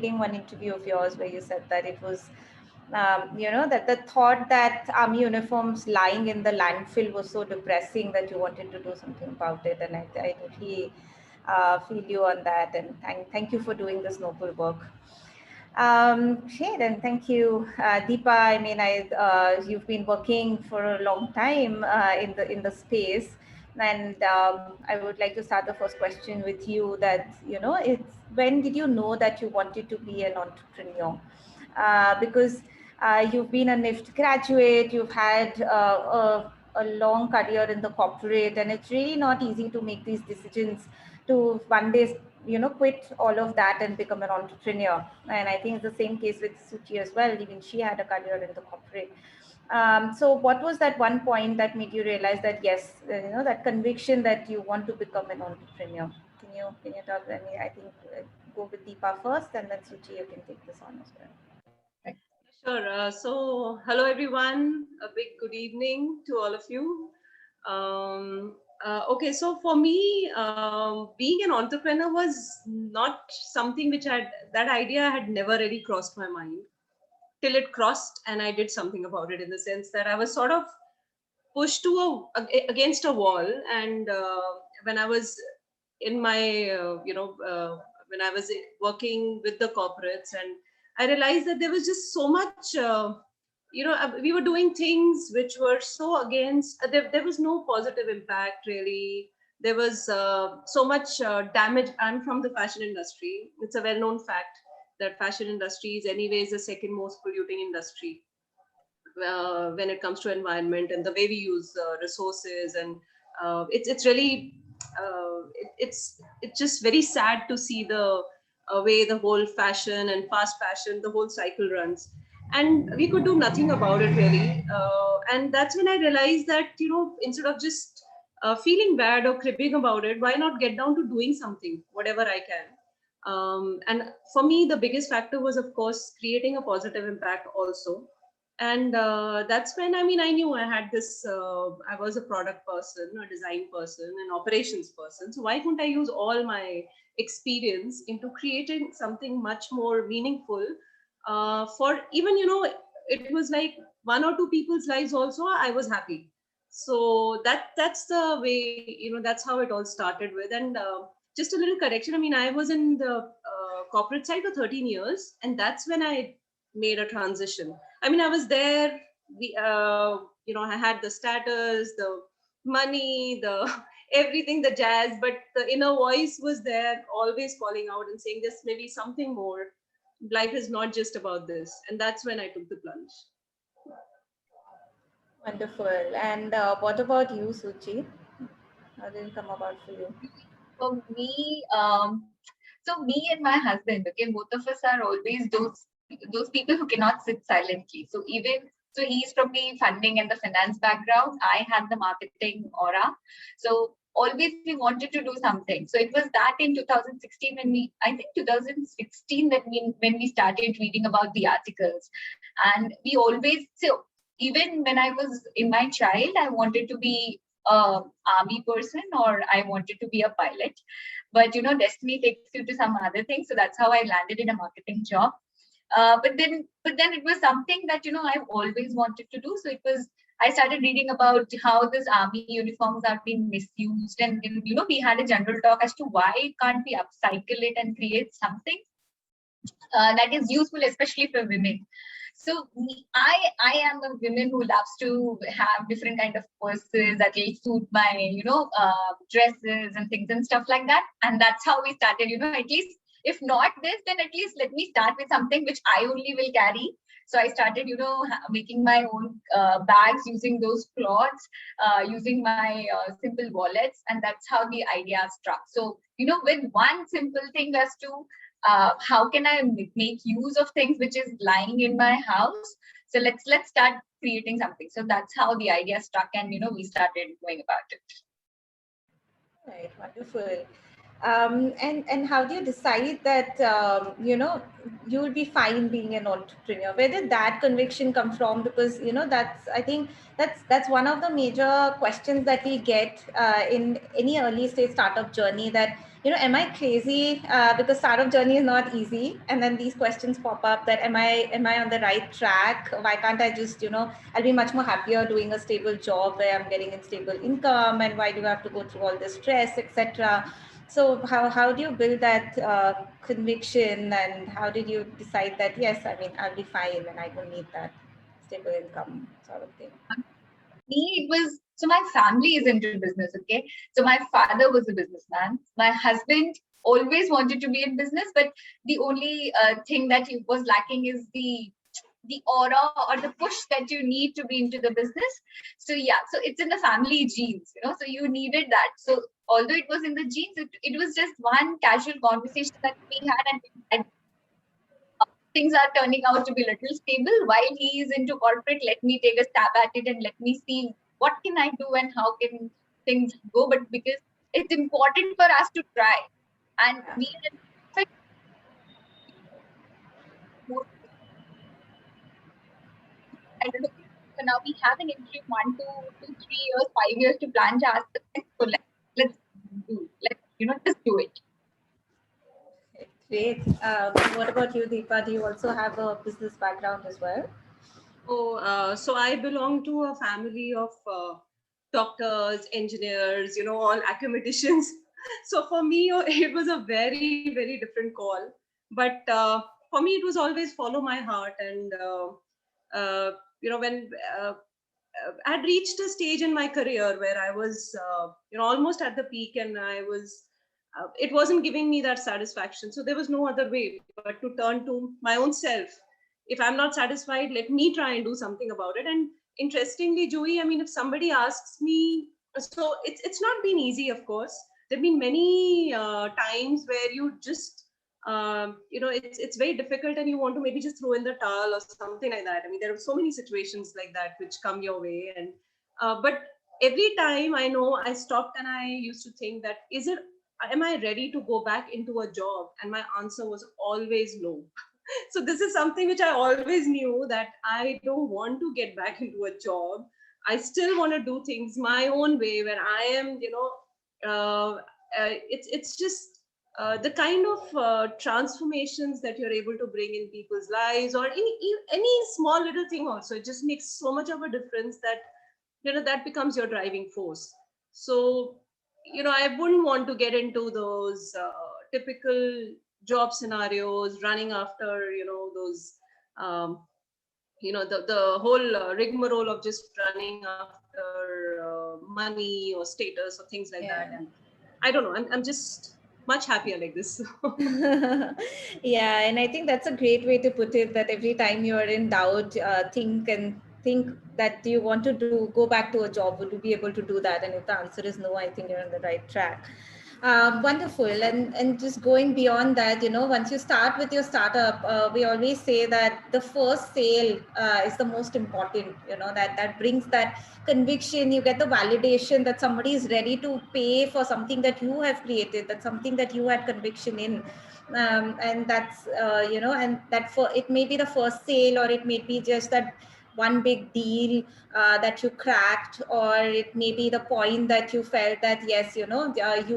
reading one interview of yours where you said that it was, that the thought that army uniforms lying in the landfill was so depressing that you wanted to do something about it. And I totally feel you on that. And thank you for doing this noble work. Great, and thank you, Deepa. I mean, you've been working for a long time in the space, and I would like to start the first question with you. That it's when did you know that you wanted to be an entrepreneur? Because you've been a NIFT graduate, you've had a long career in the corporate, and it's really not easy to make these decisions to one day quit all of that and become an entrepreneur. And I think it's the same case with Suchi as well. Even she had a career in the corporate. So what was that one point that made you realize that yes, that conviction that you want to become an entrepreneur? Can you talk? I mean, I think go with Deepa first, and then Suchi, you can take this on as well. Sure. So, hello everyone. A big good evening to all of you. Okay, so for me, being an entrepreneur was not something which that idea had never really crossed my mind till it crossed, and I did something about it, in the sense that I was sort of pushed to against a wall. And when I was in my, when I was working with the corporates, and I realized that there was just so much, we were doing things which were so against, there was no positive impact really. There was so much damage. I'm from the fashion industry. It's a well-known fact that fashion industry is anyways the second most polluting industry when it comes to environment and the way we use resources. And it's really, it's just very sad to see the way the whole fashion and fast fashion, the whole cycle runs, and we could do nothing about it really. And that's when I realized that, instead of just feeling bad or cribbing about it, why not get down to doing something, whatever I can. And for me, the biggest factor was, of course, creating a positive impact also. And that's when, I knew I had this, I was a product person, a design person, an operations person. So why couldn't I use all my experience into creating something much more meaningful for even, it was like one or two people's lives also, I was happy. So that's the way, that's how it all started with. And just a little correction. I was in the corporate side for 13 years, and that's when I made a transition. I was there. I had the status, the money, the everything, the jazz, but the inner voice was there, always calling out and saying, "This may be something more. Life is not just about this." And that's when I took the plunge. Wonderful. And what about you, Suchi? How did it come about for you? For me, so me and my husband, okay, both of us are always those people who cannot sit silently. So he's from the funding and the finance background. I had the marketing aura. So always we wanted to do something. So it was that in 2016 I think 2016 that when we started reading about the articles. And we always, so even when I was in my child, I wanted to be army person, or I wanted to be a pilot. But destiny takes you to some other things. So that's how I landed in a marketing job. But then it was something that I've always wanted to do. So I started reading about how this army uniforms are being misused, and we had a general talk as to why can't we upcycle it and create something that is useful, especially for women. So I am a woman who loves to have different kind of purses that will suit my dresses and things and stuff like that. And that's how we started. At least if not this, then at least let me start with something which I only will carry. So I started, making my own bags using those cloths, using my simple wallets, and that's how the idea struck. So with one simple thing as to how can I make use of things which is lying in my house? So let's start creating something. So that's how the idea struck, and we started going about it. Right, wonderful. And how do you decide that you will be fine being an entrepreneur? Where did that conviction come from? Because I think that's one of the major questions that we get in any early stage startup journey, that am I crazy? Because startup journey is not easy, and then these questions pop up that am I on the right track? Why can't I just, I'll be much more happier doing a stable job where I'm getting a stable income, and why do I have to go through all this stress, etc. So how do you build that conviction, and how did you decide that yes, I mean I'll be fine and I don't need that stable income sort of thing? Me, it was, so my family is into business, okay? So my father was a businessman. My husband always wanted to be in business, but the only thing that he was lacking is the aura or the push that you need to be into the business. So yeah, so it's in the family genes, so you needed that. So although it was in the genes, it was just one casual conversation that we had, and things are turning out to be a little stable. While he is into corporate, let me take a stab at it and let me see what can I do and how can things go. But because it's important for us to try, and we are I don't know. So now we have an interim 1 to 2, 3 years, 5 years to plan to ask the thing. So let's just do it. Great. What about you, Deepa? Do you also have a business background as well? So I belong to a family of doctors, engineers, all academicians. So for me, it was a very, very different call. But for me, it was always follow my heart. And, when I had reached a stage in my career where I was, almost at the peak, and it wasn't giving me that satisfaction. So there was no other way but to turn to my own self. If I'm not satisfied, let me try and do something about it. And interestingly, Joey, I mean, if somebody asks me, so it's not been easy, of course. There've been many times where you just, it's very difficult, and you want to maybe just throw in the towel or something like that. I mean, there are so many situations like that which come your way, and but every time I know I stopped and I used to think that am I ready to go back into a job? And my answer was always no. So this is something which I always knew, that I don't want to get back into a job. I still want to do things my own way, where I am, it's just the kind of transformations that you're able to bring in people's lives, or any small little thing also. It just makes so much of a difference that, that becomes your driving force. So, I wouldn't want to get into those typical job scenarios, running after, those, the whole rigmarole of just running after money or status or things like that. And I don't know, I'm just much happier like this. Yeah, and I think that's a great way to put it, that every time you're in doubt, think that you want to go back to a job, will you be able to do that? And if the answer is no, I think you're on the right track. Wonderful. And just going beyond that, once you start with your startup, we always say that the first sale is the most important, that brings that conviction. You get the validation that somebody is ready to pay for something that you have created, that's something that you had conviction in. And that's, and that for it may be the first sale, or it may be just that one big deal that you cracked, or it may be the point that you felt that yes, you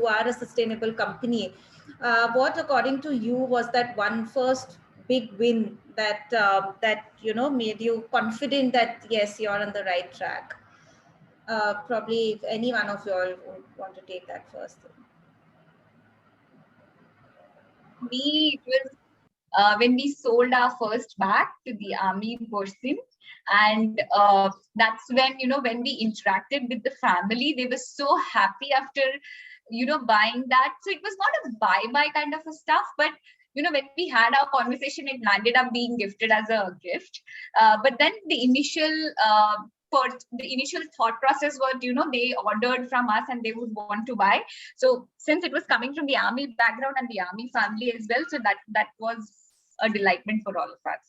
are a sustainable company. What according to you was that one first big win that made you confident that yes, you're on the right track? Probably if any one of you all want to take that first. Me, it was when we sold our first bag to the army person. And that's when, when we interacted with the family, they were so happy after, buying that. So it was not a buy kind of a stuff, but, when we had our conversation, it landed up being gifted as a gift. But then the initial thought process was, they ordered from us and they would want to buy. So since it was coming from the army background and the army family as well, so that was a delightment for all of us.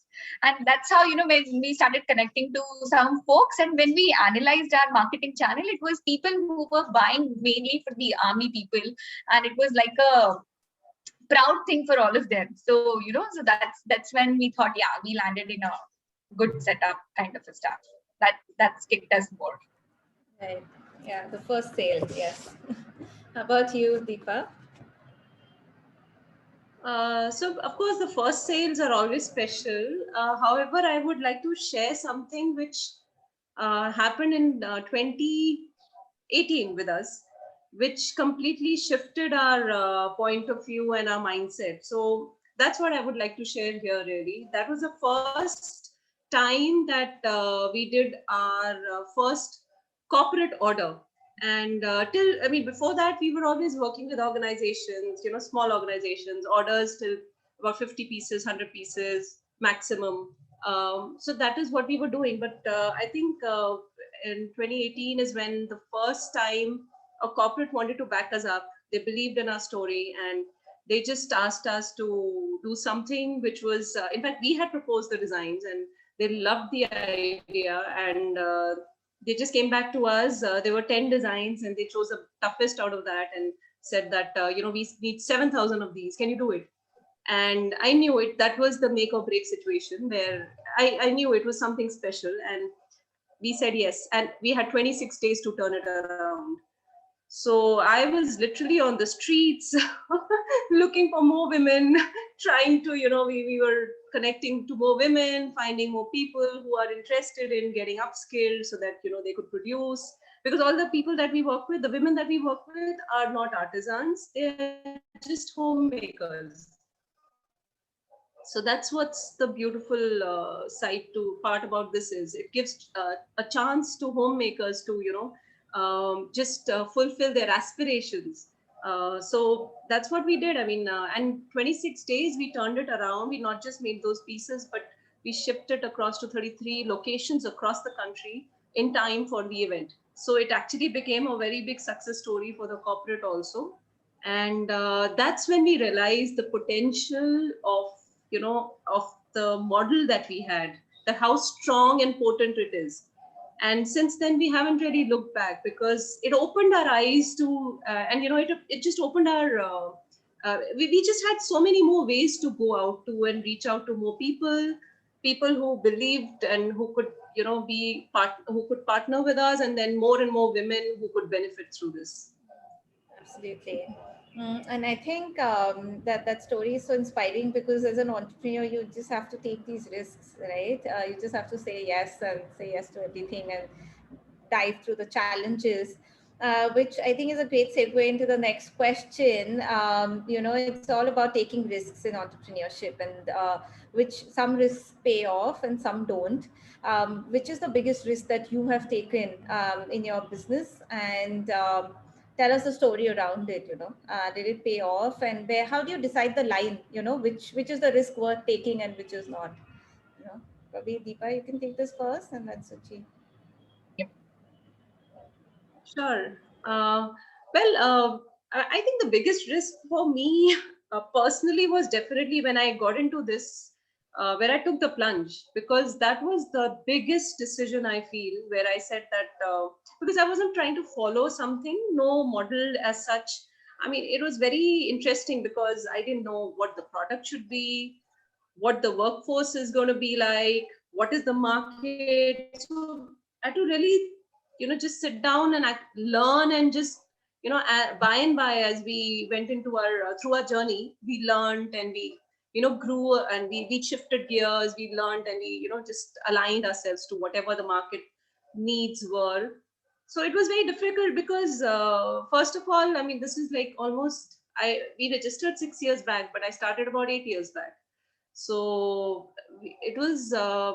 And that's how, when we started connecting to some folks, and when we analyzed our marketing channel, it was people who were buying mainly for the army people, and it was like a proud thing for all of them. So, so that's when we thought, yeah, we landed in a good setup kind of a stuff. That's kicked us more. Right. Yeah, the first sale. Yes. How about you, Deepa? So of course the first sales are always special. However, I would like to share something which happened in 2018 with us, which completely shifted our point of view and our mindset. So that's what I would like to share here really. That was the first time that we did our first corporate order. And before that, we were always working with organizations, small organizations, orders till about 50 pieces, 100 pieces maximum. So that is what we were doing. But I think in 2018 is when the first time a corporate wanted to back us up. They believed in our story, and they just asked us to do something which was, in fact, we had proposed the designs and they loved the idea. And they just came back to us. There were 10 designs and they chose the toughest out of that and said that, we need 7,000 of these. Can you do it? And I knew it. That was the make or break situation where I knew it was something special. And we said yes. And we had 26 days to turn it around. So I was literally on the streets looking for more women, trying to, we were connecting to more women, finding more people who are interested in getting upskilled so that, they could produce. Because all the people that we work with, the women that we work with are not artisans, they're just homemakers. So that's what's the beautiful part about this is it gives a chance to homemakers to, just fulfill their aspirations. So that's what we did. And 26 days we turned it around. We not just made those pieces, but we shipped it across to 33 locations across the country in time for the event. So it actually became a very big success story for the corporate also. And that's when we realized the potential of the model that we had, that how strong and potent it is. And since then we haven't really looked back because it opened our eyes to it just opened our we just had so many more ways to go out to and reach out to more people who believed and who could who could partner with us, and then more and more women who could benefit through this. Absolutely. And I think that story is so inspiring because as an entrepreneur, you just have to take these risks, right? You just have to say yes and say yes to everything and dive through the challenges, which I think is a great segue into the next question. It's all about taking risks in entrepreneurship, and which some risks pay off and some don't. Which is the biggest risk that you have taken in your business? And tell us the story around it. Did it pay off, and how do you decide the line? Which is the risk worth taking and which is not? Probably Deepa, you can take this first, and then Suchi. Sure. I think the biggest risk for me personally was definitely when I got into this, where I took the plunge, because that was the biggest decision I feel, where I said that because I wasn't trying to follow something, no model as such. It was very interesting because I didn't know what the product should be, what the workforce is going to be like, what is the market. So I had to really, just sit down and learn and just, by and by, as we went into our through our journey, we learned and we, grew, and we shifted gears, we learned, and we, just aligned ourselves to whatever the market needs were. So it was very difficult because first of all, this is like almost, we registered 6 years back, but I started about 8 years back. So it was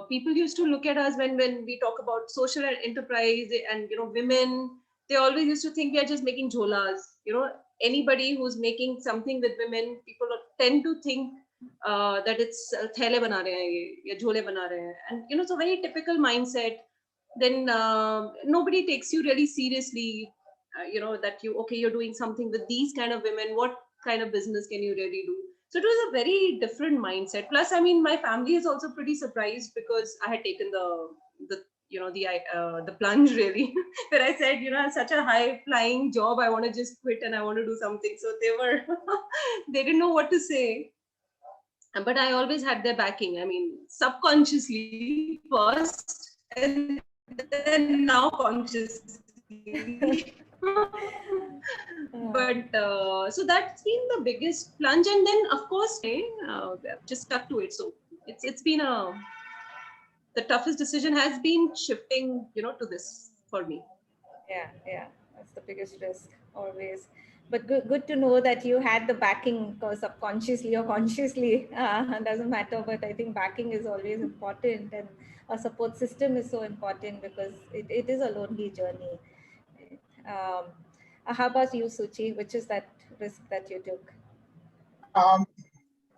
people used to look at us when we talk about social enterprise and women. They always used to think we are just making jholas. Anybody who's making something with women, people tend to think that it's thele bana rahe hain ya jhole bana rahe hain, and it's a very typical mindset. Then nobody takes you really seriously. That you're doing something with these kind of women. What kind of business can you really do? So it was a very different mindset. Plus, my family is also pretty surprised because I had taken the plunge really, where I said, such a high flying job, I want to just quit and I want to do something. So they were, they didn't know what to say. But I always had their backing. Subconsciously first, and then now consciously. But so that's been the biggest plunge, and then of course I've just stuck to it. So it's been the toughest decision has been shifting, to this for me. Yeah, that's the biggest risk always. But good to know that you had the backing, subconsciously or consciously, doesn't matter. But I think backing is always important, and a support system is so important because it is a lonely journey. Um, how about you, Suchi? Which is that risk that you took? Um,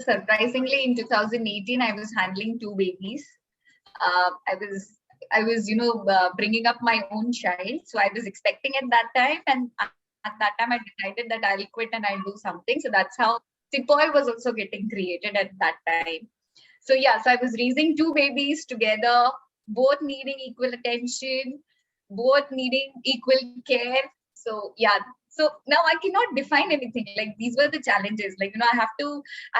Surprisingly, in 2018, I was handling two babies. I was, bringing up my own child. So I was expecting at that time, and at that time, I decided that I'll quit and I'll do something. So that's how Tipoy was also getting created at that time. So yeah, so I was raising two babies together, both needing equal attention, both needing equal care. So yeah, so now I cannot define anything. Like these were the challenges. Like, I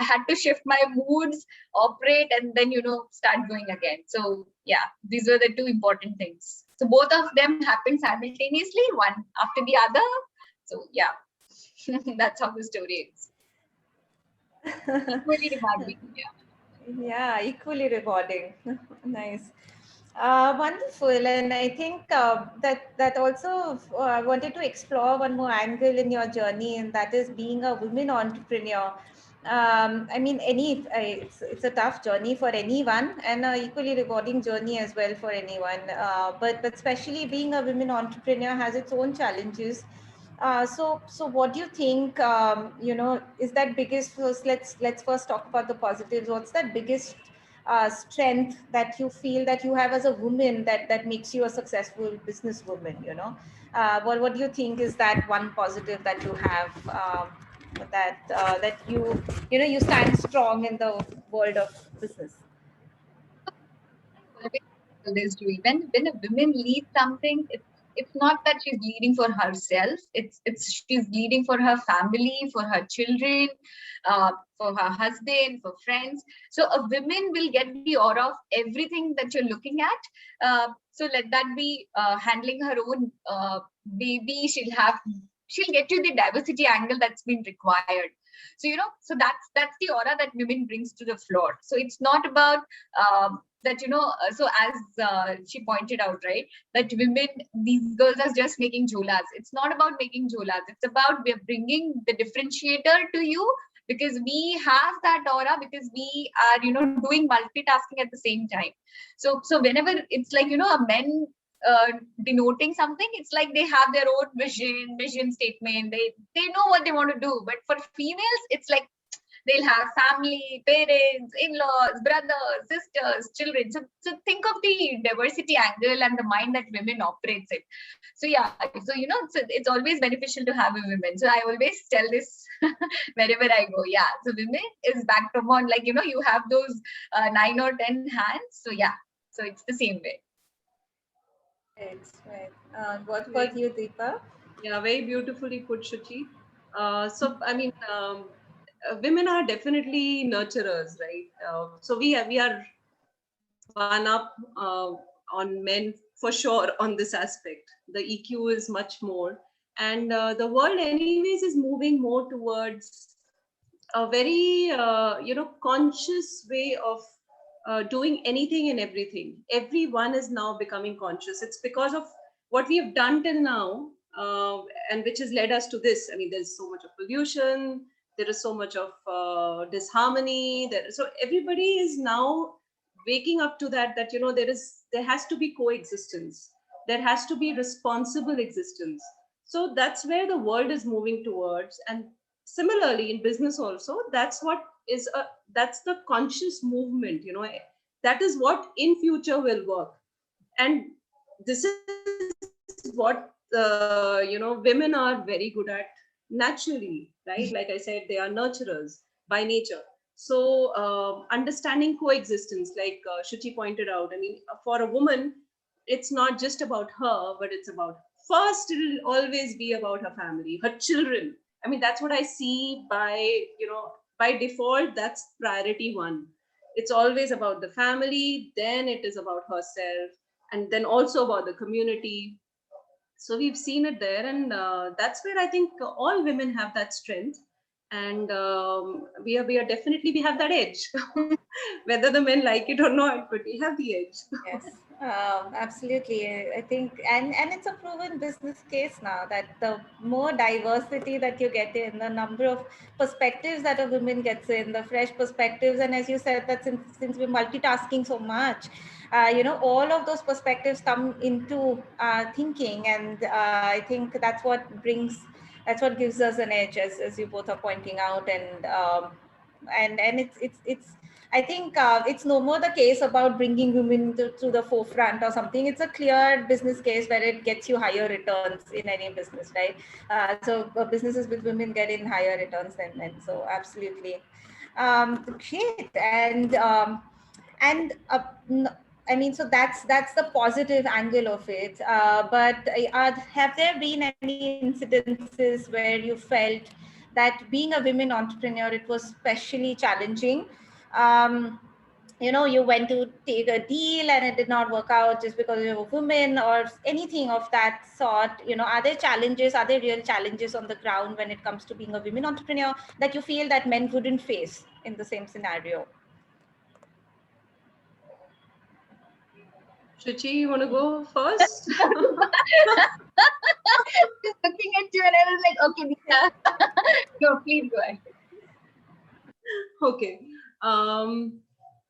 had to shift my moods, operate, and then, start going again. So yeah, these were the two important things. So both of them happened simultaneously, one after the other. So yeah, that's how the story is. Equally rewarding. Yeah. Yeah, equally rewarding. Nice. Wonderful. And I think that also I wanted to explore one more angle in your journey, and that is being a women entrepreneur. I mean, it's a tough journey for anyone, and an equally rewarding journey as well for anyone. But especially being a women entrepreneur has its own challenges. So what do you think? Is that biggest? First, let's first talk about the positives. What's that biggest strength that you feel that you have as a woman that makes you a successful businesswoman? What do you think is that one positive that you have, that you stand strong in the world of business? Always do. When a woman leads something, it's not that she's leading for herself. It's she's leading for her family, for her children, for her husband, for friends. So a woman will get the aura of everything that you're looking at. So let that be handling her own baby. She'll get you the diversity angle that's been required. So so that's the aura that women brings to the floor. So it's not about that so as she pointed out, right, that women, these girls are just making jholas. It's not about making jholas. It's about we're bringing the differentiator to you, because we have that aura, because we are doing multitasking at the same time. So whenever it's like a men denoting something, it's like they have their own vision statement. They know what they want to do. But for females, it's like they'll have family, parents, in-laws, brothers, sisters, children. So think of the diversity angle and the mind that women operates in. So yeah, so it's always beneficial to have a woman. So I always tell this wherever I go. Yeah, so women is backed upon, like you have those 9 or 10 hands. So yeah, so it's the same way. Right. What about you, Deepa? Yeah, very beautifully put, Shuchi. So I mean, women are definitely nurturers, right? So we are one up on men for sure on this aspect. The EQ is much more, and the world, anyways, is moving more towards a very conscious way of doing anything and everything. Everyone is now becoming conscious. It's because of what we have done till now, and which has led us to this. I mean, there's so much of pollution, there is so much of disharmony so everybody is now waking up to that there has to be coexistence, there has to be responsible existence. So that's where the world is moving towards. And similarly in business also, that's the conscious movement, that is what in future will work. And this is what women are very good at naturally, right? Like I said, they are nurturers by nature. So understanding coexistence, like Shuchi pointed out, I mean, for a woman, it's not just about her, but it's about, first it'll always be about her family, her children. I mean, that's what I see by default. That's priority one. It's always about the family, then it is about herself, and then also about the community. So we've seen it there, and that's where I think all women have that strength, and we are definitely, we have that edge, whether the men like it or not, but we have the edge. Yes, absolutely. I think, and it's a proven business case now that the more diversity that you get in, the number of perspectives that a woman gets in, the fresh perspectives, and as you said, that since we're multitasking so much, all of those perspectives come into thinking, and I think that's what gives us an edge, as you both are pointing out, and it's I think it's no more the case about bringing women to the forefront or something. It's a clear business case where it gets you higher returns in any business, right? So businesses with women get in higher returns than men. So absolutely, great. And I mean, so that's the positive angle of it. But have there been any incidences where you felt that being a women entrepreneur, it was especially challenging? You went to take a deal and it did not work out just because you're a woman or anything of that sort. Are there real challenges on the ground when it comes to being a women entrepreneur that you feel that men wouldn't face in the same scenario? Shuchi, you want to go first? Just looking at you and I was like, okay, Deepa. No, please go ahead. Okay.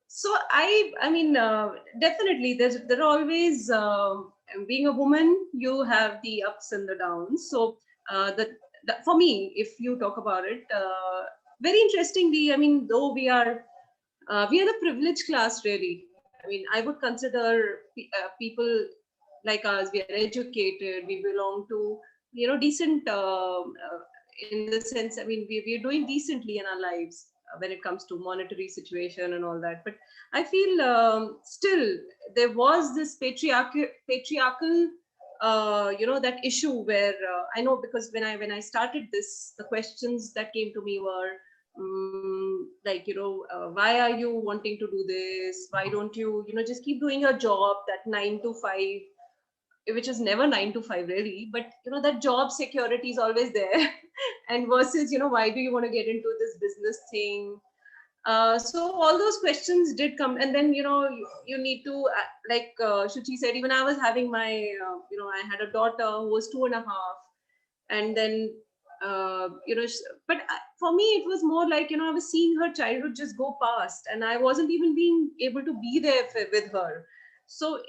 So I mean, definitely there are always, being a woman, you have the ups and the downs. So for me, if you talk about it, very interestingly, I mean, though we are the privileged class, really. I mean, I would consider people like us, we are educated, we belong to, decent, in the sense, I mean, we are doing decently in our lives when it comes to monetary situation and all that. But I feel still there was this patriarchal that issue where I know, because when I started this, the questions that came to me were like, why are you wanting to do this? Why don't you, just keep doing your job, that 9 to 5, which is never 9 to 5 really, but that job security is always there. And versus, why do you want to get into this business thing? So all those questions did come, and then you need to, like Shuchi said, even I was having my I had a daughter who was 2.5, and then but for me it was more like, I was seeing her childhood just go past, and I wasn't even being able to be there with her. So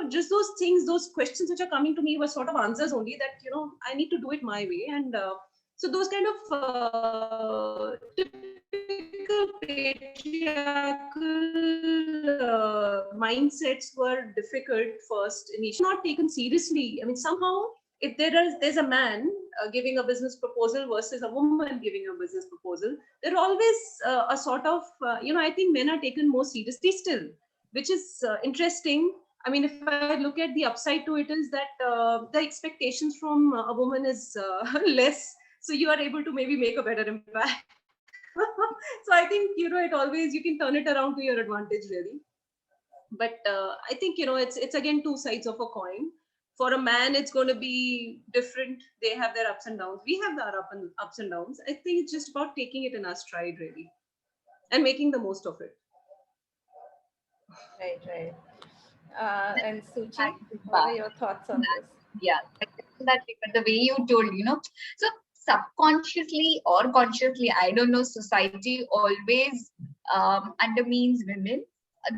just those things, those questions which are coming to me were sort of answers only, that I need to do it my way. And so those kind of typical patriarchal mindsets were difficult first initially, not taken seriously. I mean, somehow, if there's a man giving a business proposal versus a woman giving a business proposal, there are always a sort of I think men are taken more seriously still, which is interesting. I mean, if I look at the upside to it, is that the expectations from a woman is less, so you are able to maybe make a better impact. So I think it always, you can turn it around to your advantage, really. But I think it's again two sides of a coin. For a man, it's going to be different. They have their ups and downs. We have our ups and downs. I think it's just about taking it in our stride, really, and making the most of it. Right. And Suchi, what are your thoughts on this? Yeah, definitely. But the way you told, so subconsciously or consciously, I don't know, society always undermines women.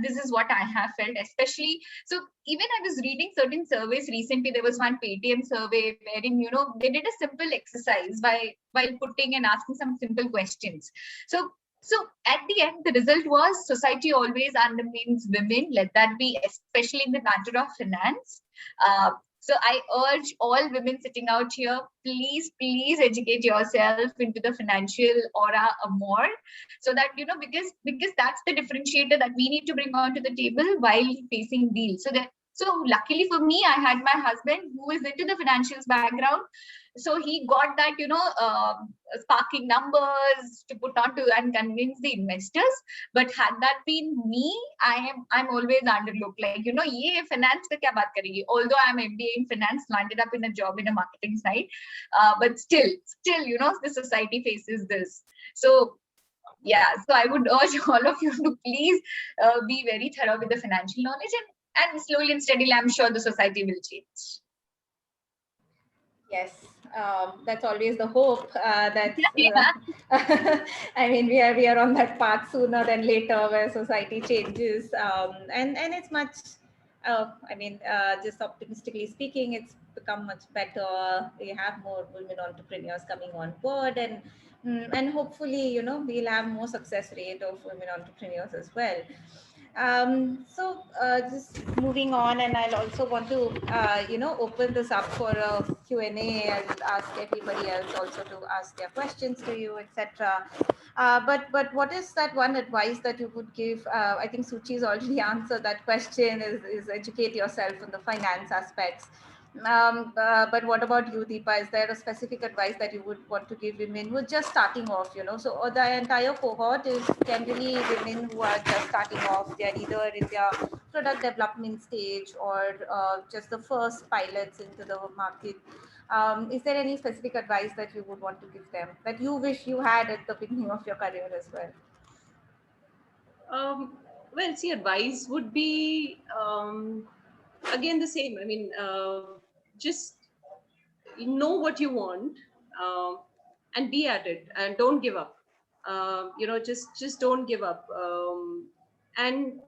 This is what I have felt, especially. So even I was reading certain surveys recently. There was one Paytm survey wherein, they did a simple exercise while putting and asking some simple questions. So at the end, the result was society always undermines women. Let that be, especially in the matter of finance. So I urge all women sitting out here, please educate yourself into the financial aura more, so that, because that's the differentiator that we need to bring onto the table while facing deals. So that So luckily for me, I had my husband who is into the financials background. So he got that, sparking numbers to put on to and convince the investors. But had that been me, I'm always underlooked. Like, ye finance ka kya baat karegi? Although I'm MBA in finance, landed up in a job in a marketing side, but still, the society faces this. So yeah, so I would urge all of you to please be very thorough with the financial knowledge, and slowly and steadily, I'm sure the society will change. Yes, that's always the hope. That Yeah. I mean, we are on that path sooner than later, where society changes, and it's much. I mean, just optimistically speaking, it's become much better. We have more women entrepreneurs coming on board, and hopefully, we'll have more success rate of women entrepreneurs as well. So just moving on, and I'll also want to, open this up for a Q&A and ask everybody else also to ask their questions to you, etc. But what is that one advice that you would give? I think Suchi's already answered that question, is educate yourself in the finance aspects. But what about you, Deepa? Is there a specific advice that you would want to give women who are just starting off? So the entire cohort is generally women who are just starting off. They're either in their product development stage or just the first pilots into the market. Is there any specific advice that you would want to give them that you wish you had at the beginning of your career as well? Well, see, advice would be again the same. I mean, just know what you want, and be at it, and don't give up. Just don't give up. And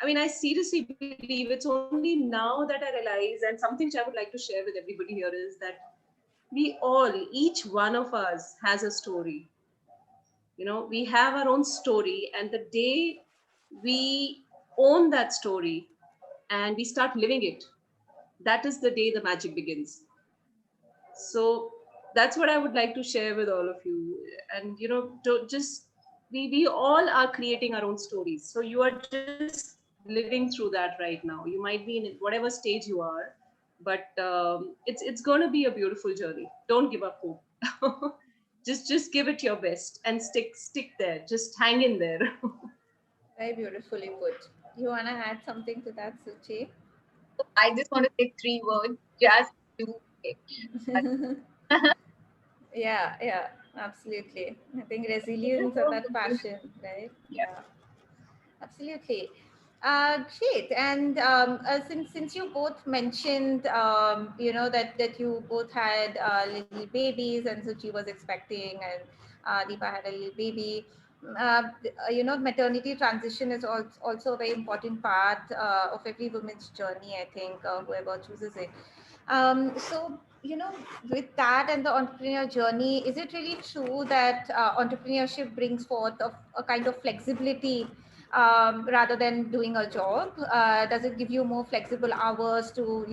I mean, I seriously believe it's only now that I realize, and something which I would like to share with everybody here is that each one of us has a story. We have our own story, and the day we own that story and we start living it, that is the day the magic begins. So that's what I would like to share with all of you. And don't just we all are creating our own stories. So you are just living through that right now. You might be in whatever stage you are, but it's going to be a beautiful journey. Don't give up hope. just give it your best and stick there. Just hang in there. Very beautifully put. You want to add something to that, Suchi? I just want to say 3 words: just do it. Yeah, absolutely. I think resilience and that passion, right? Yeah. Absolutely. Great. And since you both mentioned, that you both had little babies, and Suchi was expecting, and Deepa had a little baby. Maternity transition is also a very important part of every woman's journey, I think, whoever chooses it. So, with that and the entrepreneurial journey, is it really true that entrepreneurship brings forth a kind of flexibility rather than doing a job? Does it give you more flexible hours to,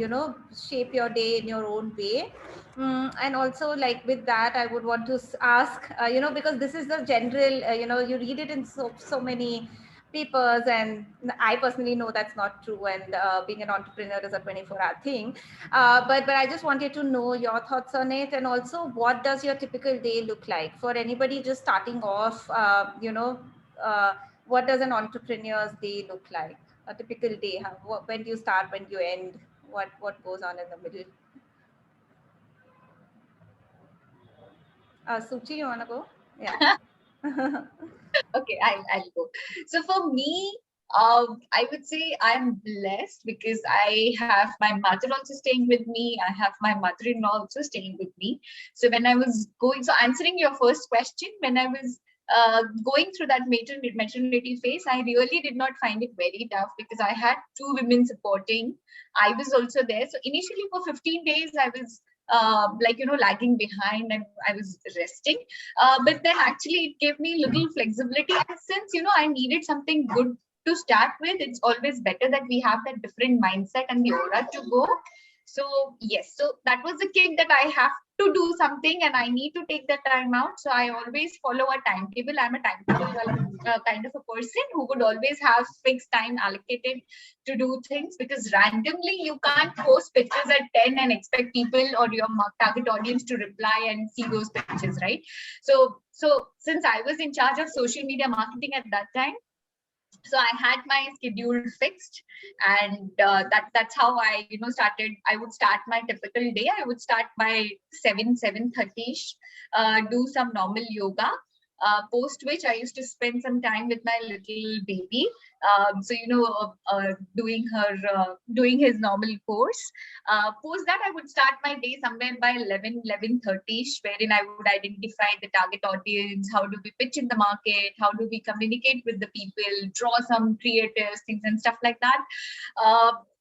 shape your day in your own way? And also, like with that, I would want to ask, because this is the general, you read it in so many papers, and I personally know that's not true, and being an entrepreneur is a 24-hour thing. But I just wanted to know your thoughts on it, and also what does your typical day look like for anybody just starting off? What does an entrepreneur's day look like? A typical day. When do you start? When do you end? What goes on in the middle? Suchi, you wanna go? Yeah. Okay, I'll go. So for me, I would say I'm blessed because I have my mother also staying with me. I have my mother-in-law also staying with me. So when I was answering your first question, when I was going through that maternity phase, I really did not find it very tough because I had 2 women supporting. I was also there. So initially for 15 days, I was lagging behind and I was resting. But then actually it gave me little flexibility. And since, I needed something good to start with, it's always better that we have that different mindset and the aura to go. So yes, so that was the kick that I have to do something and I need to take the time out. So I always follow a timetable. I'm a timetable kind of a person who would always have fixed time allocated to do things, because randomly you can't post pictures at 10 and expect people or your target audience to reply and see those pictures, right? So since I was in charge of social media marketing at that time, so I had my schedule fixed, and that's how I started. I would start my typical day. I would start by 7:30, do some normal yoga, post which I used to spend some time with my little baby. Doing his normal course. Post that, I would start my day somewhere by 11:30, wherein I would identify the target audience, how do we pitch in the market, how do we communicate with the people, draw some creatives, things and stuff like that.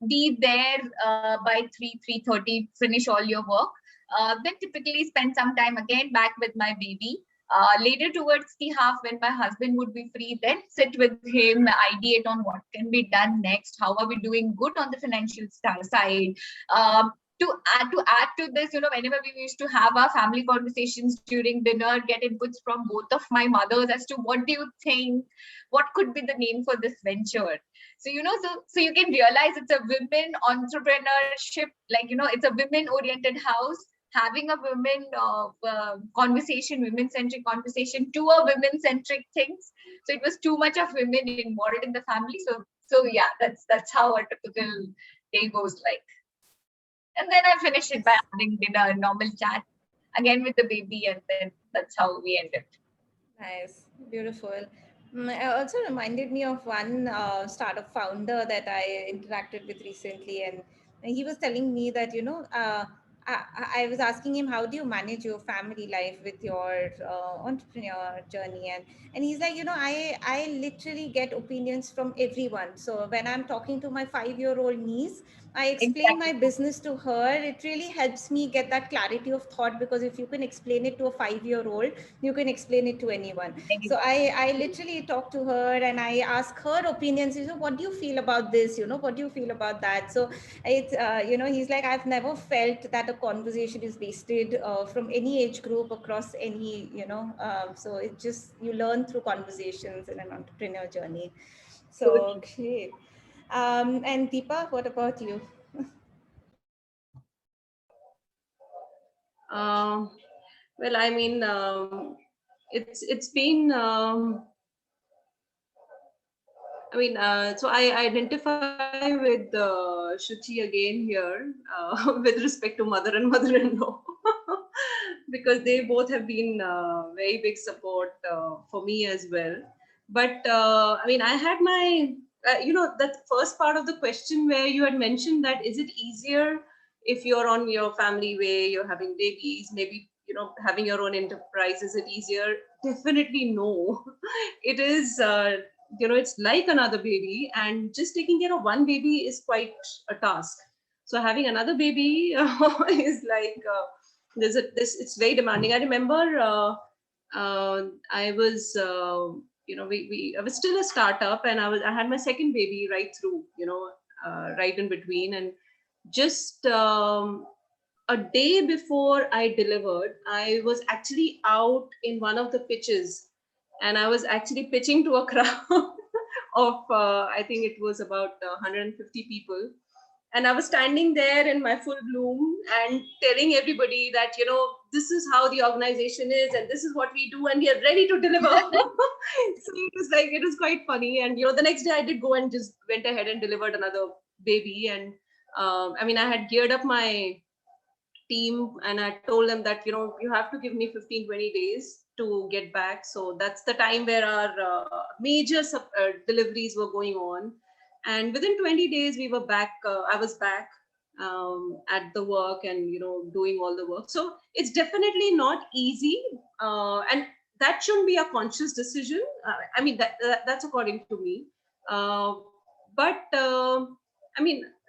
Be there by 3:30, finish all your work. Then typically spend some time again back with my baby. Later towards the half, when my husband would be free, then sit with him, ideate on what can be done next, how are we doing good on the financial side. To add to this, whenever we used to have our family conversations during dinner, get inputs from both of my mothers as to what do you think, what could be the name for this venture. So you can realize it's a women entrepreneurship, it's a women oriented house, having a women women-centric conversation to a women-centric things. So it was too much of women involved in the family. So yeah, that's how a typical day goes like. And then I finish it by having dinner, normal chat again with the baby, and then that's how we end it. Nice, beautiful. It also reminded me of one startup founder that I interacted with recently, and he was telling me that I was asking him, how do you manage your family life with your entrepreneur journey, and he's like, I literally get opinions from everyone. So when I'm talking to my 5-year-old niece, I explain my business to her. It really helps me get that clarity of thought, because if you can explain it to a 5-year-old, you can explain it to anyone. So I literally talk to her and I ask her opinions. What do you feel about this? What do you feel about that? So it's he's like, I've never felt that a conversation is wasted from any age group across any so it just, you learn through conversations in an entrepreneur journey. So great. And Deepa, what about you? Well, I mean, it's been. So I identify with Shuchi again here with respect to mother and mother-in-law, because they both have been very big support for me as well. But I had my, that first part of the question where you had mentioned that, is it easier if you're on your family way, you're having babies, maybe, having your own enterprise, is it easier? Definitely no. It is, it's like another baby, and just taking care of one baby is quite a task. So having another baby is like, it's very demanding. I remember I was, I was still a startup, and I had my second baby right through, right in between. And just a day before I delivered, I was actually out in one of the pitches, and I was actually pitching to a crowd of, I think it was about 150 people. And I was standing there in my full bloom and telling everybody that, this is how the organization is, and this is what we do, and we are ready to deliver. So it was quite funny. And, the next day I did go and just went ahead and delivered another baby. And I had geared up my team, and I told them that, you have to give me 15-20 days to get back. So that's the time where our major deliveries were going on. And within 20 days, we were back. I was back at the work and, doing all the work. So it's definitely not easy. And that shouldn't be a conscious decision. That's according to me.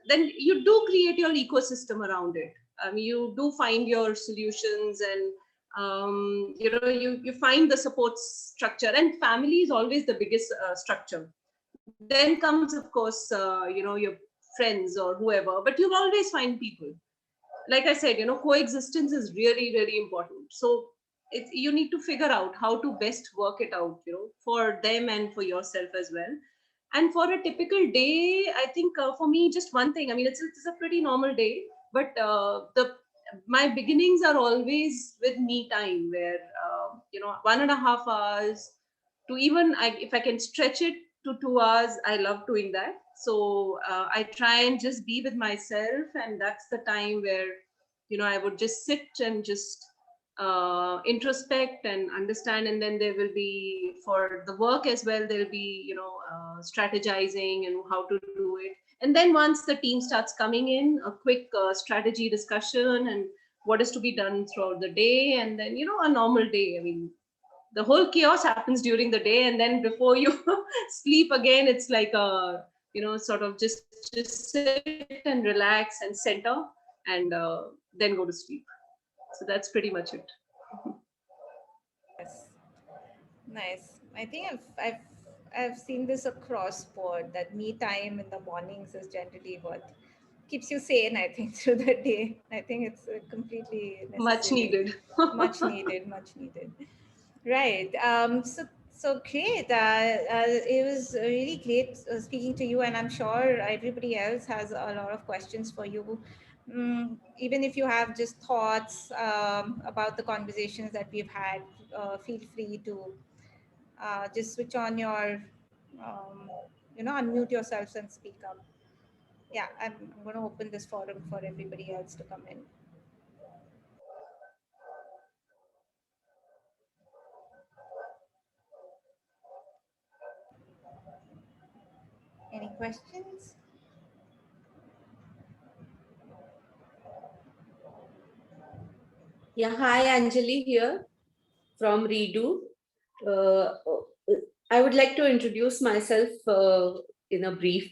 Then you do create your ecosystem around it. You do find your solutions, and you find the support structure, and family is always the biggest structure. Then comes, of course, your friends or whoever, but you'll always find people. like I said, coexistence is really, really important. So you need to figure out how to best work it out, for them and for yourself as well. And for a typical day, I think for me, just one thing. I mean, it's a pretty normal day, but the my beginnings are always with me time, where 1.5 hours to even if I can stretch it to 2 hours, I love doing that. So I try and just be with myself, and that's the time where I would just sit and just introspect and understand. And then there will be, for the work as well, there'll be strategizing and how to do it. And then once the team starts coming in, a quick strategy discussion and what is to be done throughout the day. And then a normal day, I mean, the whole chaos happens during the day, and then before you sleep again, it's like a sort of just sit and relax and center, and then go to sleep. So that's pretty much it. Yes. Nice. I think I've seen this across board, that me time in the mornings is generally what keeps you sane, I think, through the day. I think it's completely Much necessary. needed. Much needed, much needed. Right. So great. It was really great speaking to you, and I'm sure everybody else has a lot of questions for you. Even if you have just thoughts about the conversations that we've had, feel free to just switch on your, unmute yourselves and speak up. Yeah, I'm going to open this forum for everybody else to come in. Any questions? Yeah, hi, Anjali here from Redo. Uh, I would like to introduce myself in a brief.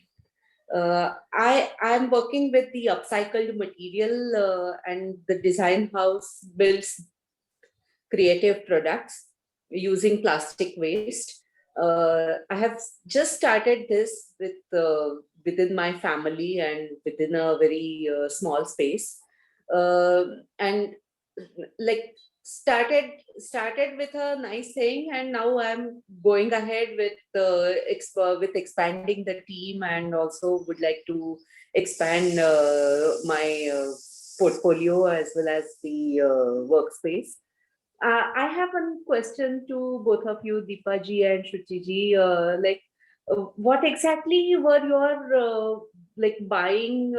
I am working with the upcycled material, and the design house builds creative products using plastic waste. I have just started this within my family and within a very small space, and like started with a nice thing, and now I'm going ahead with with expanding the team, and also would like to expand my portfolio as well as the workspace. I have one question to both of you, Deepa ji and Shruti ji. What exactly were your buying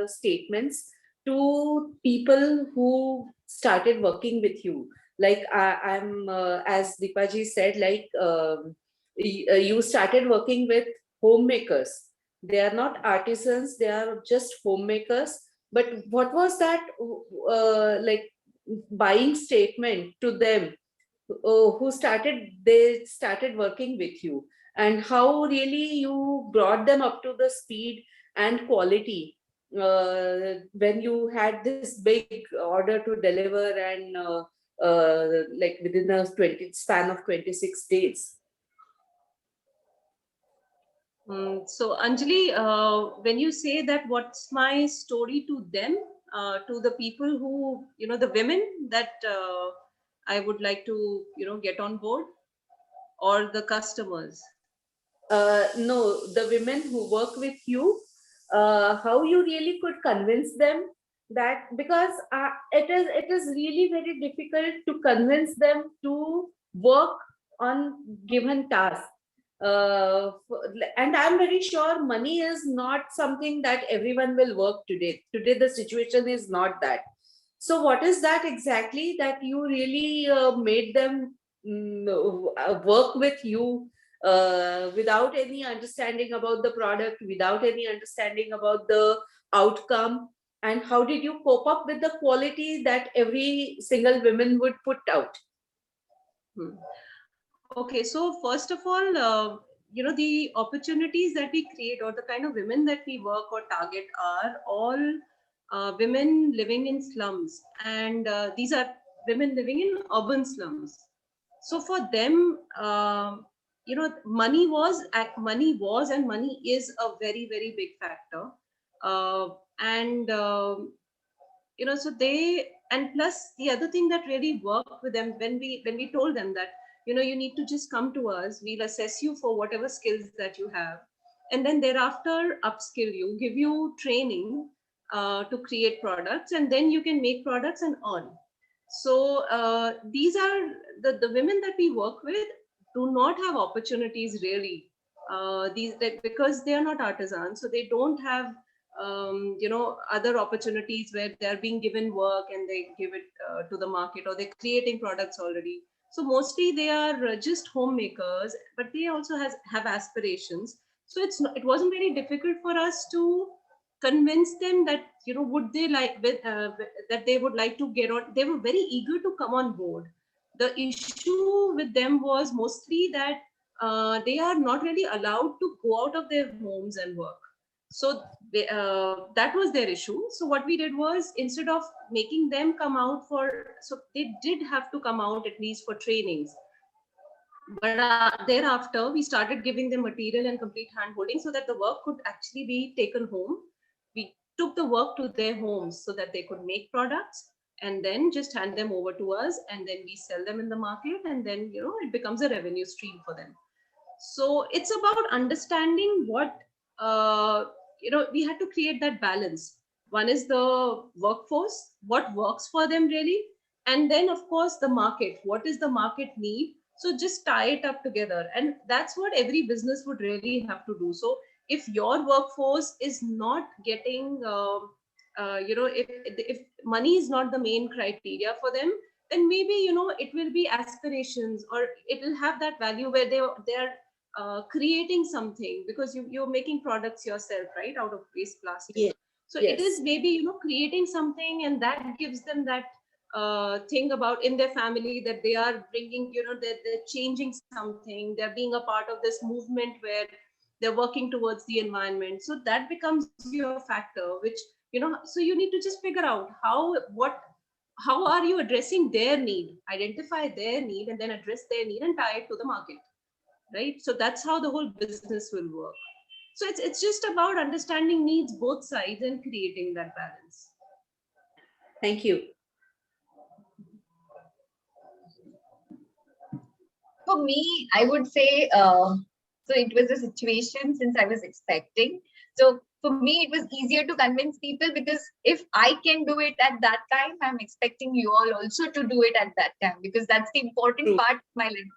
statements to people who started working with you? I'm as Deepa ji said, you started working with homemakers. They are not artisans; they are just homemakers. But what was that buying statement to them who started working with you, and how really you brought them up to the speed and quality when you had this big order to deliver, and within a 20 span of 26 days. So Anjali, when you say that, what's my story to them, to the people who, the women that I would like to, get on board, or the customers? No, the women who work with you, how you really could convince them that, because it is really very difficult to convince them to work on given task. And I'm very sure money is not something that everyone will work today. Today, the situation is not that. So, what is that exactly that you really made them work with you without any understanding about the product, without any understanding about the outcome? And how did you cope up with the quality that every single woman would put out? Okay, so first of all, the opportunities that we create, or the kind of women that we work or target, are all women living in slums, and these are women living in urban slums. So for them, money was and money is a very, very big factor, and so they, and plus the other thing that really worked with them, when we told them that, you need to just come to us, we'll assess you for whatever skills that you have, and then thereafter upskill you, give you training to create products, and then you can make products and earn. So these are the women that we work with do not have opportunities really, because they are not artisans, so they don't have other opportunities where they are being given work and they give it to the market, or they're creating products already. So mostly they are just homemakers, but they also have aspirations. So it wasn't very difficult for us to convince them that, would they like that they would like to get on. They were very eager to come on board. The issue with them was mostly that they are not really allowed to go out of their homes and work. So that was their issue. So what we did was, instead of making them come out so they did have to come out at least for trainings, but thereafter we started giving them material and complete hand holding so that the work could actually be taken home. We took the work to their homes so that they could make products and then just hand them over to us, and then we sell them in the market, and then it becomes a revenue stream for them. So it's about understanding what we had to create that balance. One is the workforce, what works for them really, and then of course the market, what is the market need. So just tie it up together, and that's what every business would really have to do. So if your workforce is not getting if money is not the main criteria for them, then maybe it will be aspirations, or it will have that value where they're creating something, because you're making products yourself, right, out of waste plastic. Yes. So Yes. it is maybe creating something, and that gives them that thing about in their family, that they are bringing, they're changing something, they're being a part of this movement where they're working towards the environment. So that becomes your factor, which so you need to just figure out how are you addressing their need, identify their need, and then address their need and tie it to the market, right? So that's how the whole business will work. So it's just about understanding needs both sides and creating that balance. Thank you. For me, I would say, so it was a situation since I was expecting. So for me, it was easier to convince people, because if I can do it at that time, I'm expecting you all also to do it at that time, because that's the important True. part of my life.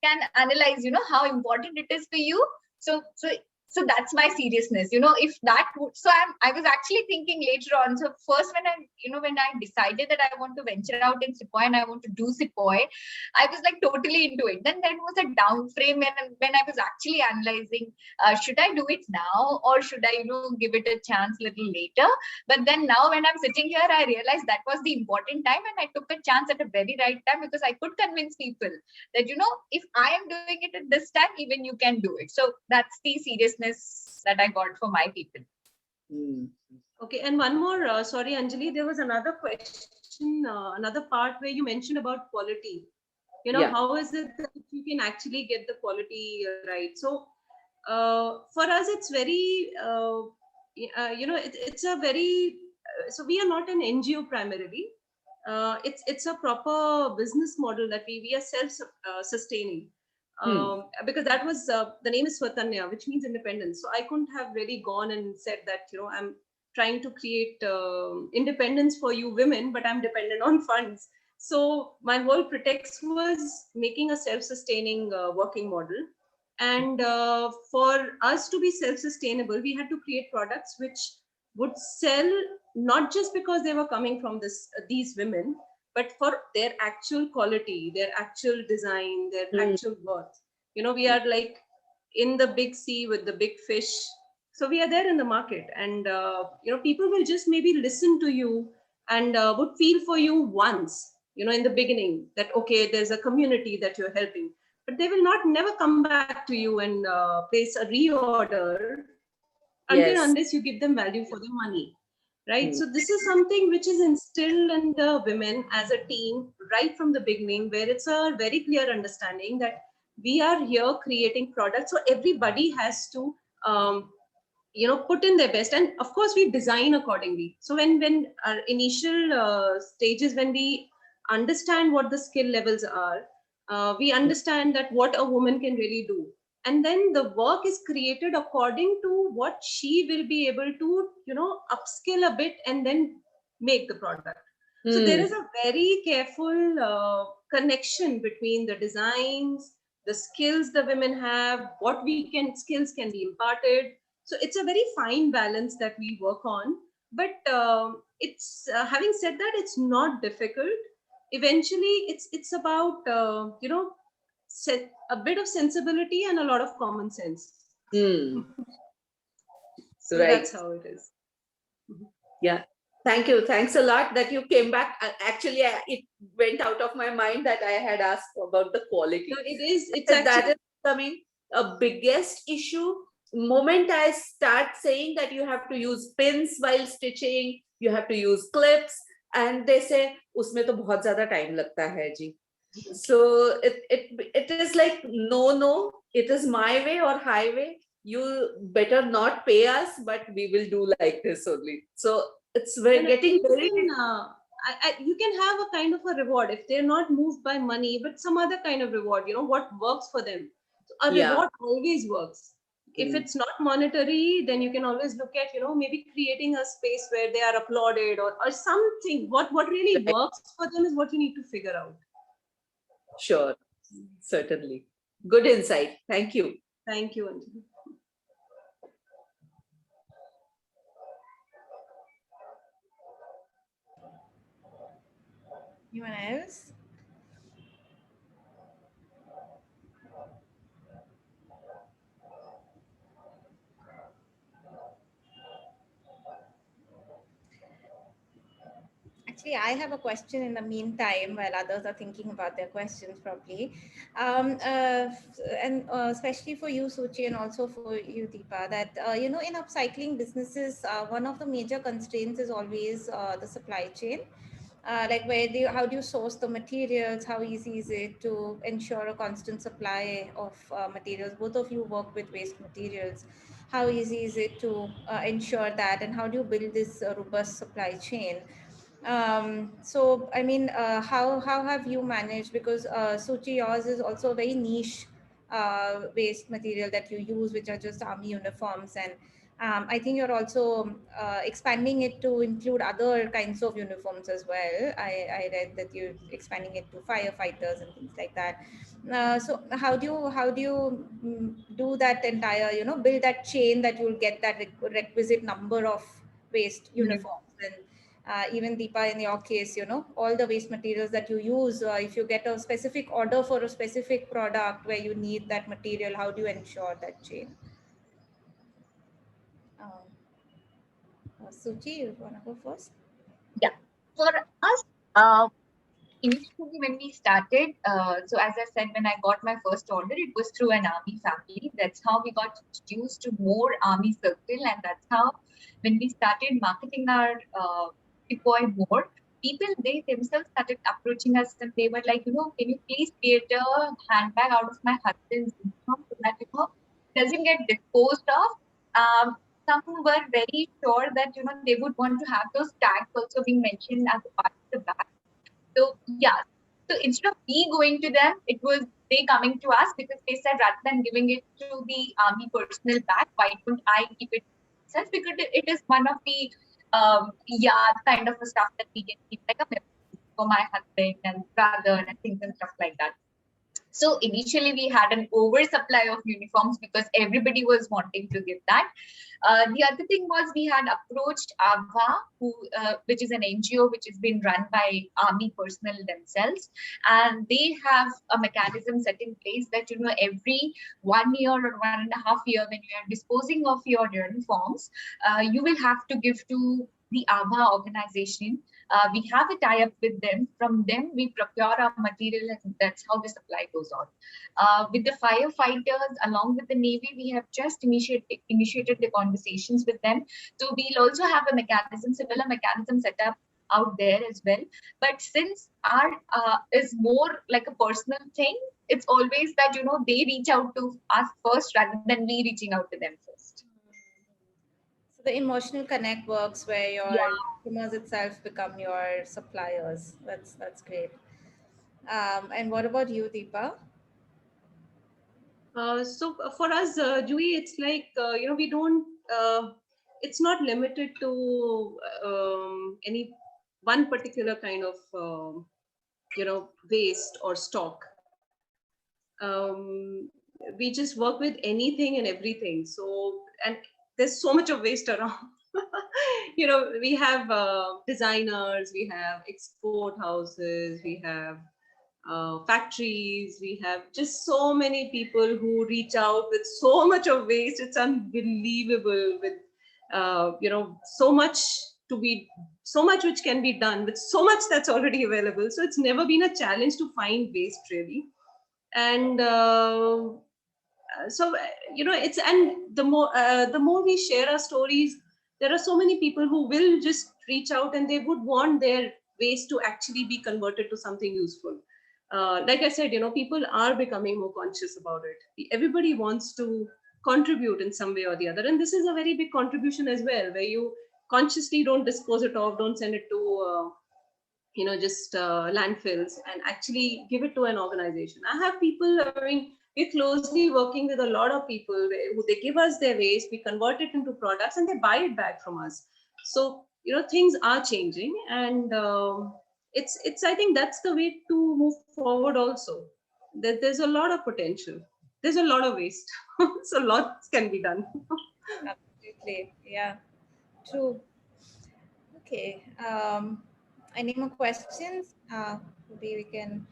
Can analyze, how important it is for you. So that's my seriousness, if that would, so I was actually thinking later on. So first, when I decided that I want to venture out in Sepoy and I want to do Sepoy, I was like totally into it. Then there was a down frame when I was actually analyzing, should I do it now, or should I, give it a chance a little later? But then now when I'm sitting here, I realized that was the important time, and I took a chance at a very right time, because I could convince people that, if I am doing it at this time, even you can do it. So that's the seriousness that I got for my people. Okay, and one more, sorry, Anjali, there was another question, another part where you mentioned about quality. Yeah. How is it that you can actually get the quality right? So for us, it's very, it's a very, so we are not an NGO primarily. It's a proper business model that we are self-sustaining. Because that was the name is Swatanya, which means independence. So I couldn't have really gone and said that I'm trying to create independence for you women, but I'm dependent on funds. So my whole pretext was making a self-sustaining working model, and for us to be self-sustainable, we had to create products which would sell, not just because they were coming from these women, but for their actual quality, their actual design, their actual worth. We are like in the big sea with the big fish. So we are there in the market, and people will just maybe listen to you and would feel for you once, in the beginning, that okay, there's a community that you're helping, but they will not never come back to you and place a reorder until unless you give them value for their money. Right. So this is something which is instilled in the women as a team right from the beginning, where it's a very clear understanding that we are here creating products. So everybody has to, put in their best, and of course we design accordingly. So when our initial stages, when we understand what the skill levels are, we understand that what a woman can really do, and then the work is created according to what she will be able to upskill a bit and then make the product. So there is a very careful connection between the designs, the skills the women have, what skills can be imparted. So it's a very fine balance that we work on. But it's having said that, it's not difficult. Eventually, it's about a bit of sensibility and a lot of common sense. So Right. that's how it is. Yeah. Thank you. Thanks a lot that you came back. Actually, it went out of my mind that I had asked about the quality. No, it is. It's that actually is becoming a biggest issue. Moment I start saying that you have to use pins while stitching, you have to use clips, and they say, "Usme to bahut zyada time lagta hai ji." So it is like no, it is my way or highway. You better not pay us, but we will do like this only. So it's getting very. You can have a kind of a reward if they're not moved by money, but some other kind of reward. What works for them. So a reward always works. If it's not monetary, then you can always look at maybe creating a space where they are applauded or something. What really works for them is what you need to figure out. Sure, certainly. Good insight. Thank you. Thank you, Anjali. Anyone else? Actually, I have a question in the meantime while others are thinking about their questions probably. And especially for you, Suchi, and also for you, Deepa, that, in upcycling businesses, one of the major constraints is always the supply chain. Like how do you source the materials? How easy is it to ensure a constant supply of materials? Both of you work with waste materials. How easy is it to ensure that, and how do you build this robust supply chain? So I mean, how have you managed? Because Suchi, yours is also a very niche waste material that you use, which are just army uniforms, and I think you're also expanding it to include other kinds of uniforms as well. I read that you're expanding it to firefighters and things like that. So how do you do that entire, build that chain that you'll get that requisite number of waste uniforms? And even Deepa, in your case, all the waste materials that you use, if you get a specific order for a specific product where you need that material, how do you ensure that chain? Suchi, you want to go first? Yeah. For us, initially when we started, so as I said, when I got my first order, it was through an army family. That's how we got introduced to more army circle, and that's how when we started marketing our Pipoy more, people, they themselves started approaching us, and they were like, can you please create a handbag out of my husband's uniform so that doesn't get disposed of. Some were very sure that they would want to have those tags also being mentioned as a part of the bag. So yeah, so instead of me going to them, it was they coming to us, because they said rather than giving it to the army personal bag, why don't I keep it myself? Because it is one of the kind of stuff that we can keep, like a memory for my husband and brother and things and stuff like that. So initially we had an oversupply of uniforms because everybody was wanting to give that. The other thing was we had approached ABHA, which is an NGO which has been run by army personnel themselves, and they have a mechanism set in place that every 1 year or 1.5 years, when you are disposing of your uniforms, you will have to give to the ABHA organization. We have a tie-up with them. From them, we procure our material, and that's how the supply goes on. With the firefighters, along with the Navy, we have just initiated the conversations with them. So we'll also have a mechanism, similar mechanism set up out there as well. But since our is more like a personal thing, it's always that they reach out to us first rather than we reaching out to them first. The emotional connect works where your Yeah. customers itself become your suppliers. That's great. And what about you, Deepa? So for us, Jui, it's like, we don't, it's not limited to any one particular kind of, waste or stock. Um, we just work with anything and everything. So, and there's so much of waste around. We have designers, we have export houses, we have factories, we have just so many people who reach out with so much of waste. It's unbelievable with, so much to be, so much which can be done with so much that's already available. So it's never been a challenge to find waste really. And it's, and the more we share our stories, there are so many people who will just reach out and they would want their waste to actually be converted to something useful. Like I said, people are becoming more conscious about it. Everybody wants to contribute in some way or the other, and this is a very big contribution as well, where you consciously don't dispose it off, don't send it to just landfills, and actually give it to an organization. I have people, I mean, we're closely working with a lot of people who they give us their waste, we convert it into products, and they buy it back from us. So things are changing, and it's I think that's the way to move forward also. There's a lot of potential, there's a lot of waste. So lots can be done. Absolutely. Yeah. True. Okay. Any more questions? Maybe we can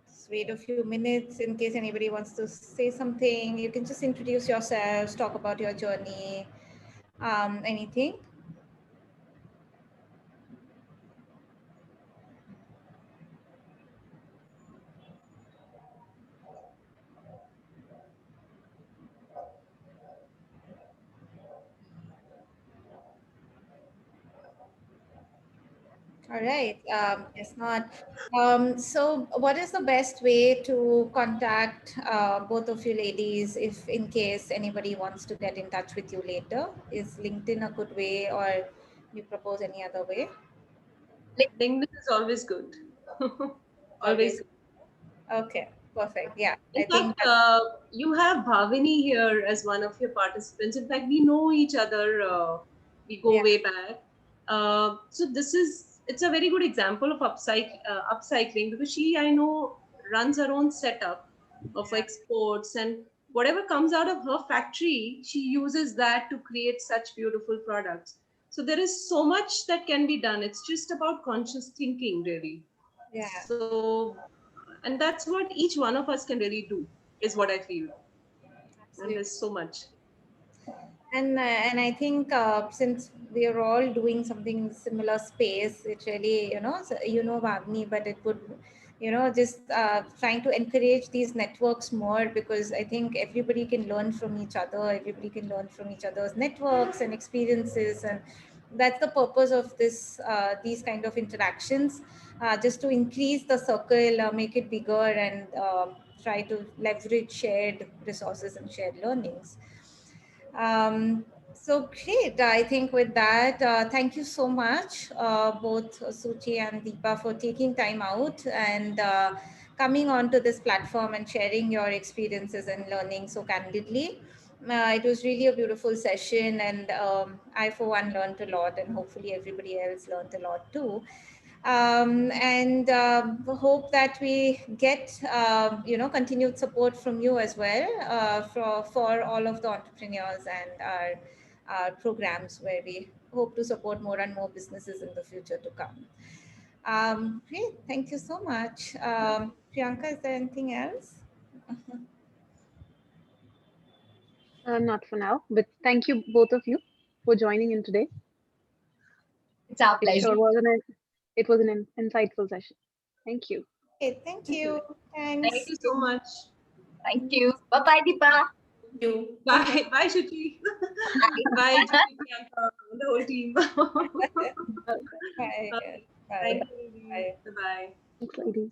just wait a few minutes in case anybody wants to say something. You can just introduce yourselves, talk about your journey, anything. All right. It's not. So, what is the best way to contact both of you ladies if, in case anybody wants to get in touch with you later? Is LinkedIn a good way, or you propose any other way? LinkedIn is always good. Always. Always. Okay. Perfect. Yeah. In I think. fact, you have Bhavini here as one of your participants. In fact, we know each other. We go Yeah. way back. So it's a very good example of upcycling, because she, I know, runs her own setup of exports, and whatever comes out of her factory, she uses that to create such beautiful products. So there is so much that can be done. It's just about conscious thinking, really. Yeah. So, and that's what each one of us can really do, is what I feel. And Absolutely. there's so much. And I think since we are all doing something in similar space, it really, Bhavni, but it would, just trying to encourage these networks more, because I think everybody can learn from each other. Everybody can learn from each other's networks and experiences, and that's the purpose of these kind of interactions, just to increase the circle, make it bigger, and try to leverage shared resources and shared learnings. So great. I think with that, thank you so much, both Suchi and Deepa, for taking time out and coming onto this platform and sharing your experiences and learning so candidly. It was really a beautiful session, and I, for one, learned a lot, and hopefully everybody else learned a lot too. And hope that we get continued support from you as well, for all of the entrepreneurs and our programs, where we hope to support more and more businesses in the future to come. Great, thank you so much. Priyanka, is there anything else? Not for now, but thank you both of you for joining in today. It's our It pleasure. sure was an insightful session. Thank you. Okay, thank you. Thanks. Thank you so much. Thank you. Bye-bye, Deepa. Thank you. Bye. Bye, Shuchi. Bye, Jyoti, Priyanka, the whole team. Bye. Thank Bye. you. Bye. Bye. Thanks, ladies.